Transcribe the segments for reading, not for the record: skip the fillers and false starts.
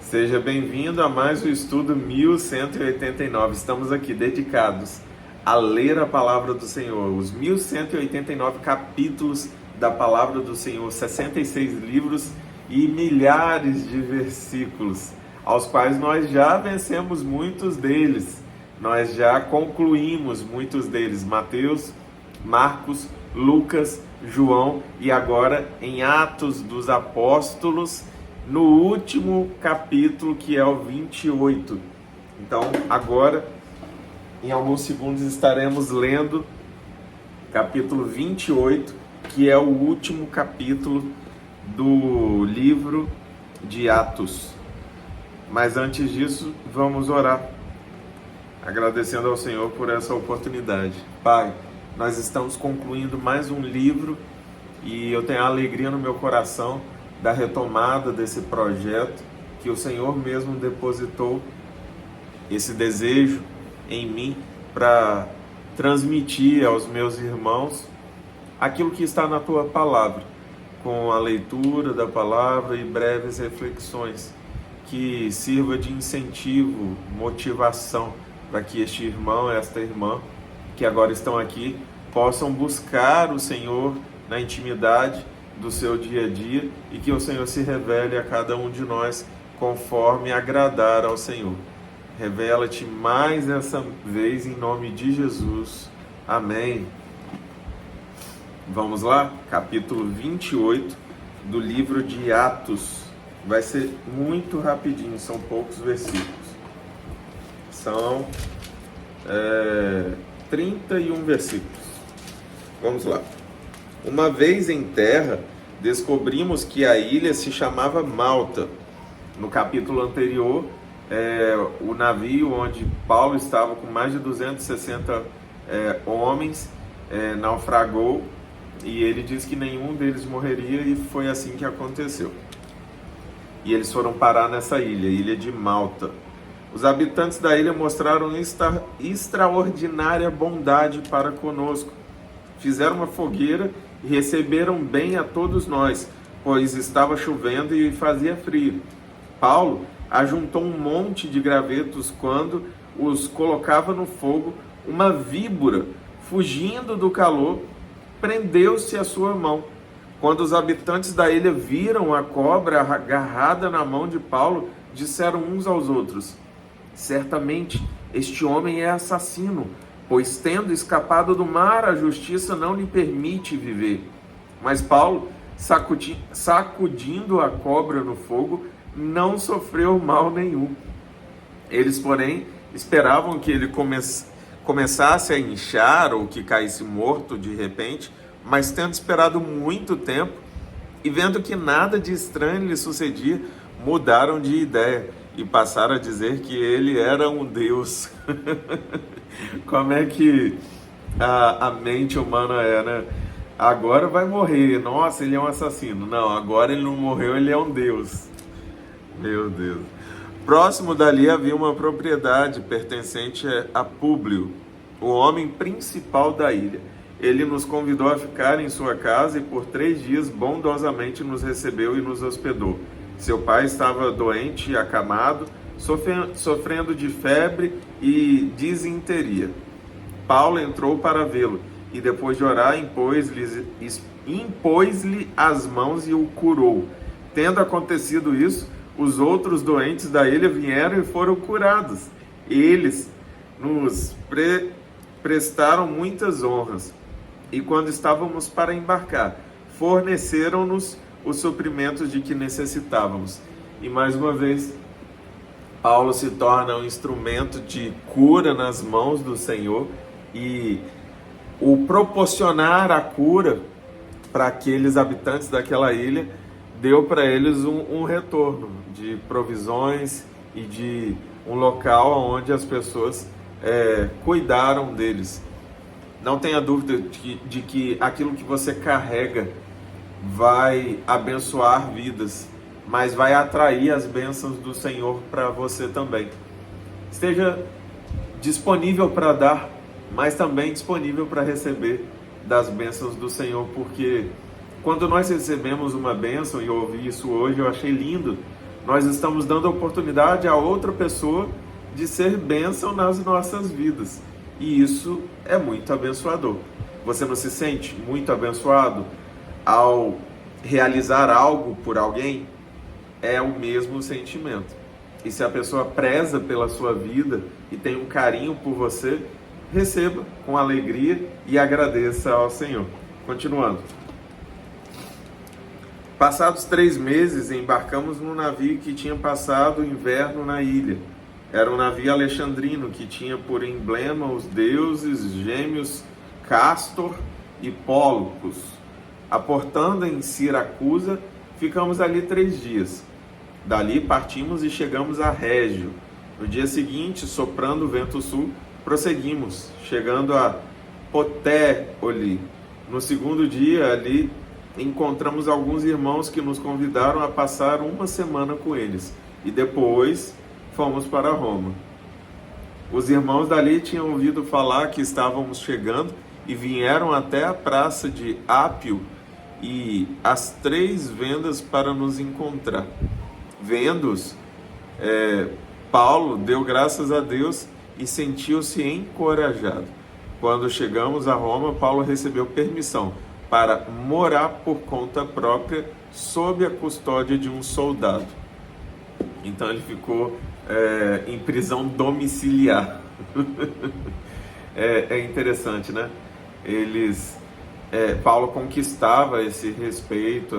Seja bem-vindo a mais o estudo 1189. Estamos aqui dedicados a ler a palavra do Senhor, os 1189 capítulos da palavra do Senhor, 66 livros e milhares de versículos, aos quais nós já vencemos muitos deles, nós já concluímos muitos deles, Mateus, Marcos, Lucas, João e agora em Atos dos Apóstolos, no último capítulo, que é o 28. Então, agora, em alguns segundos, estaremos lendo capítulo 28, que é o último capítulo do livro de Atos. Mas antes disso, vamos orar, agradecendo ao Senhor por essa oportunidade. Pai, nós estamos concluindo mais um livro e eu tenho a alegria no meu coração da retomada desse projeto, que o Senhor mesmo depositou esse desejo em mim para transmitir aos meus irmãos aquilo que está na Tua Palavra, com a leitura da Palavra e breves reflexões, que sirva de incentivo, motivação, para que este irmão, esta irmã, que agora estão aqui, possam buscar o Senhor na intimidade do seu dia a dia e que o Senhor se revele a cada um de nós conforme agradar ao Senhor. Revela-te mais essa vez em nome de Jesus. Amém. Vamos lá? Capítulo 28 do livro de Atos. Vai ser muito rapidinho, são poucos versículos. São 31 versículos. Vamos lá. Uma vez em terra, descobrimos que a ilha se chamava Malta. No capítulo anterior, o navio onde Paulo estava com mais de 260 homens naufragou e ele diz que nenhum deles morreria e foi assim que aconteceu. E eles foram parar nessa ilha, ilha de Malta. Os habitantes da ilha mostraram extraordinária bondade para conosco. Fizeram uma fogueira e receberam bem a todos nós, pois estava chovendo e fazia frio. Paulo ajuntou um monte de gravetos quando os colocava no fogo. Uma víbora, fugindo do calor, prendeu-se à sua mão. Quando os habitantes da ilha viram a cobra agarrada na mão de Paulo, disseram uns aos outros: certamente este homem é assassino, pois tendo escapado do mar, a justiça não lhe permite viver. Mas Paulo, sacudindo a cobra no fogo, não sofreu mal nenhum. Eles, porém, esperavam que ele começasse a inchar ou que caísse morto de repente, mas tendo esperado muito tempo e vendo que nada de estranho lhe sucedia, mudaram de ideia e passaram a dizer que ele era um deus. Como é que a mente humana é, né? Agora vai morrer, nossa, ele é um assassino. Não, agora ele não morreu, ele é um deus. Meu Deus. Próximo dali havia uma propriedade pertencente a Públio, o homem principal da ilha. Ele nos convidou a ficar em sua casa e por 3 dias bondosamente nos recebeu e nos hospedou. Seu pai estava doente e acamado, sofrendo de febre e disenteria. Paulo entrou para vê-lo e depois de orar impôs-lhe as mãos e o curou. Tendo acontecido isso, os outros doentes da ilha vieram e foram curados. Eles nos prestaram muitas honras e quando estávamos para embarcar, forneceram-nos os suprimentos de que necessitávamos. E mais uma vez, Paulo se torna um instrumento de cura nas mãos do Senhor e o proporcionar a cura para aqueles habitantes daquela ilha deu para eles um retorno de provisões e de um local onde as pessoas cuidaram deles. Não tenha dúvida de que aquilo que você carrega vai abençoar vidas, mas vai atrair as bênçãos do Senhor para você também. Esteja disponível para dar, mas também disponível para receber das bênçãos do Senhor, porque quando nós recebemos uma bênção, e eu ouvi isso hoje, eu achei lindo, Nós estamos dando oportunidade a outra pessoa de ser bênção nas nossas vidas. E isso é muito abençoador. Você não se sente muito abençoado ao realizar algo por alguém? É o mesmo sentimento. E se a pessoa preza pela sua vida e tem um carinho por você, receba com alegria e agradeça ao Senhor. Continuando. Passados 3 meses, embarcamos num navio que tinha passado o inverno na ilha. Era um navio alexandrino que tinha por emblema os deuses gêmeos Castor e Pólux. Aportando em Siracusa, ficamos ali 3 dias. Dali partimos e chegamos a Régio. No dia seguinte, soprando o vento sul, prosseguimos, chegando a Puteoli. No segundo dia, ali, encontramos alguns irmãos que nos convidaram a passar uma semana com eles. E depois fomos para Roma. Os irmãos dali tinham ouvido falar que estávamos chegando e vieram até a praça de Ápio e as 3 vendas para nos encontrar. Vendo-os, Paulo deu graças a Deus e sentiu-se encorajado. Quando chegamos a Roma, Paulo recebeu permissão para morar por conta própria sob a custódia de um soldado. Então ele ficou em prisão domiciliar. É interessante, né? Paulo conquistava esse respeito,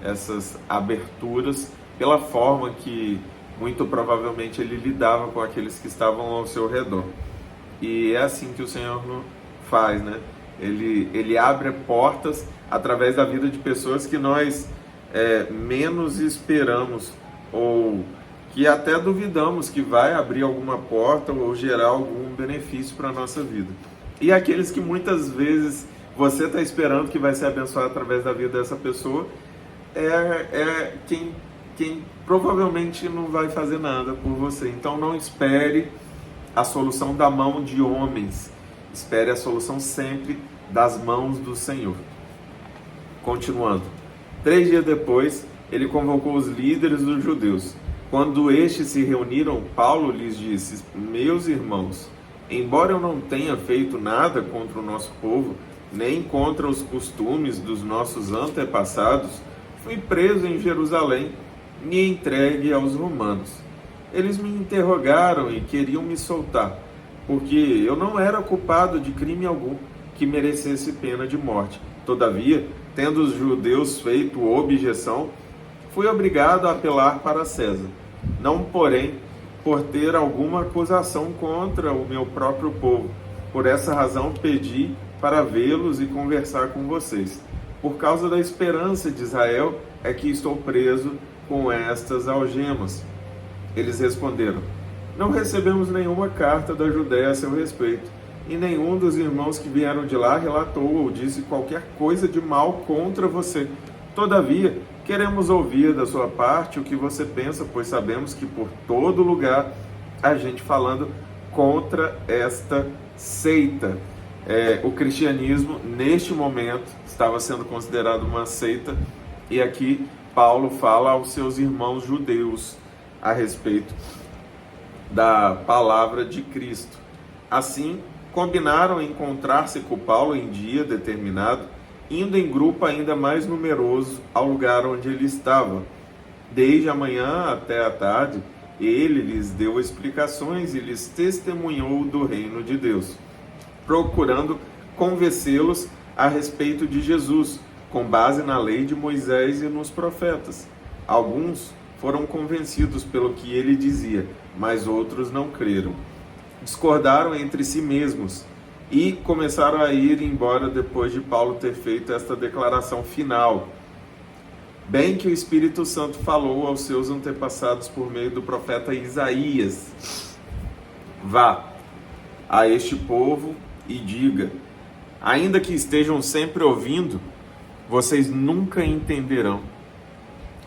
essas aberturas, pela forma que muito provavelmente ele lidava com aqueles que estavam ao seu redor. E é assim que o Senhor faz, né? Ele abre portas através da vida de pessoas que nós menos esperamos, ou que até duvidamos que vai abrir alguma porta ou gerar algum benefício para a nossa vida. E aqueles que muitas vezes você está esperando que vai ser abençoado através da vida dessa pessoa, quem provavelmente não vai fazer nada por você. Então não espere a solução da mão de homens, espere a solução sempre das mãos do Senhor. Continuando. 3 dias depois, ele convocou os líderes dos judeus. Quando estes se reuniram, Paulo lhes disse: meus irmãos, embora eu não tenha feito nada contra o nosso povo, nem contra os costumes dos nossos antepassados, fui preso em Jerusalém e entregue aos romanos. Eles me interrogaram e queriam me soltar, porque eu não era culpado de crime algum que merecesse pena de morte. Todavia, tendo os judeus feito objeção, fui obrigado a apelar para César. Não, porém, por ter alguma acusação contra o meu próprio povo. Por essa razão, pedi para vê-los e conversar com vocês. Por causa da esperança de Israel, é que estou preso com estas algemas. Eles responderam: não recebemos nenhuma carta da Judéia a seu respeito, e nenhum dos irmãos que vieram de lá relatou ou disse qualquer coisa de mal contra você. Todavia, queremos ouvir da sua parte o que você pensa, pois sabemos que por todo lugar há gente falando contra esta seita. O cristianismo, neste momento, estava sendo considerado uma seita, e aqui Paulo fala aos seus irmãos judeus a respeito da palavra de Cristo. Assim, combinaram encontrar-se com Paulo em dia determinado, indo em grupo ainda mais numeroso ao lugar onde ele estava. Desde a manhã até a tarde, ele lhes deu explicações e lhes testemunhou do reino de Deus, procurando convencê-los a respeito de Jesus, com base na lei de Moisés e nos profetas. Alguns foram convencidos pelo que ele dizia, mas outros não creram. Discordaram entre si mesmos e começaram a ir embora depois de Paulo ter feito esta declaração final. Bem que o Espírito Santo falou aos seus antepassados por meio do profeta Isaías: vá a este povo e diga: ainda que estejam sempre ouvindo, vocês nunca entenderão.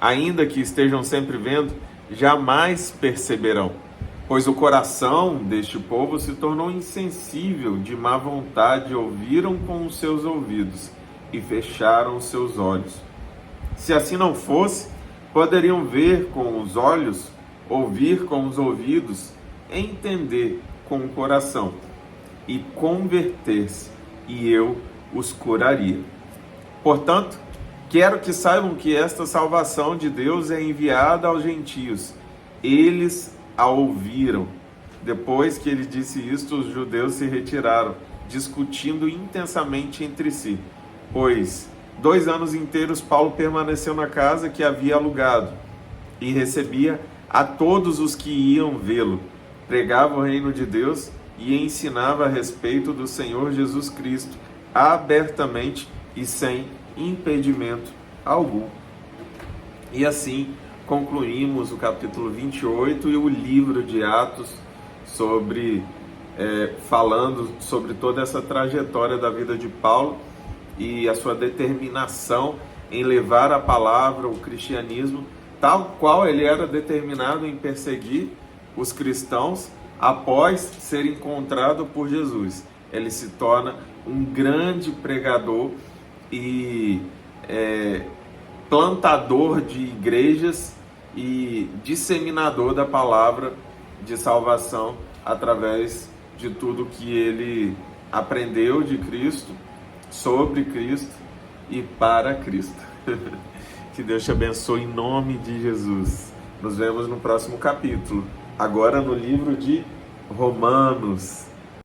Ainda que estejam sempre vendo, jamais perceberão. Pois o coração deste povo se tornou insensível, de má vontade ouviram com os seus ouvidos e fecharam os seus olhos. Se assim não fosse, poderiam ver com os olhos, ouvir com os ouvidos, entender com o coração e converter-se, e eu os curaria. Portanto, quero que saibam que esta salvação de Deus é enviada aos gentios. Eles a ouviram. Depois que ele disse isto, os judeus se retiraram, discutindo intensamente entre si. Pois 2 anos inteiros Paulo permaneceu na casa que havia alugado e recebia a todos os que iam vê-lo. Pregava o reino de Deus e ensinava a respeito do Senhor Jesus Cristo abertamente e sem impedimento algum. E assim concluímos o capítulo 28 e o livro de Atos, falando sobre toda essa trajetória da vida de Paulo e a sua determinação em levar a palavra, o cristianismo, tal qual ele era determinado em perseguir os cristãos após ser encontrado por Jesus. Ele se torna um grande pregador e plantador de igrejas e disseminador da palavra de salvação através de tudo que ele aprendeu de Cristo, sobre Cristo e para Cristo. Que Deus te abençoe em nome de Jesus. Nos vemos no próximo capítulo, agora no livro de Romanos.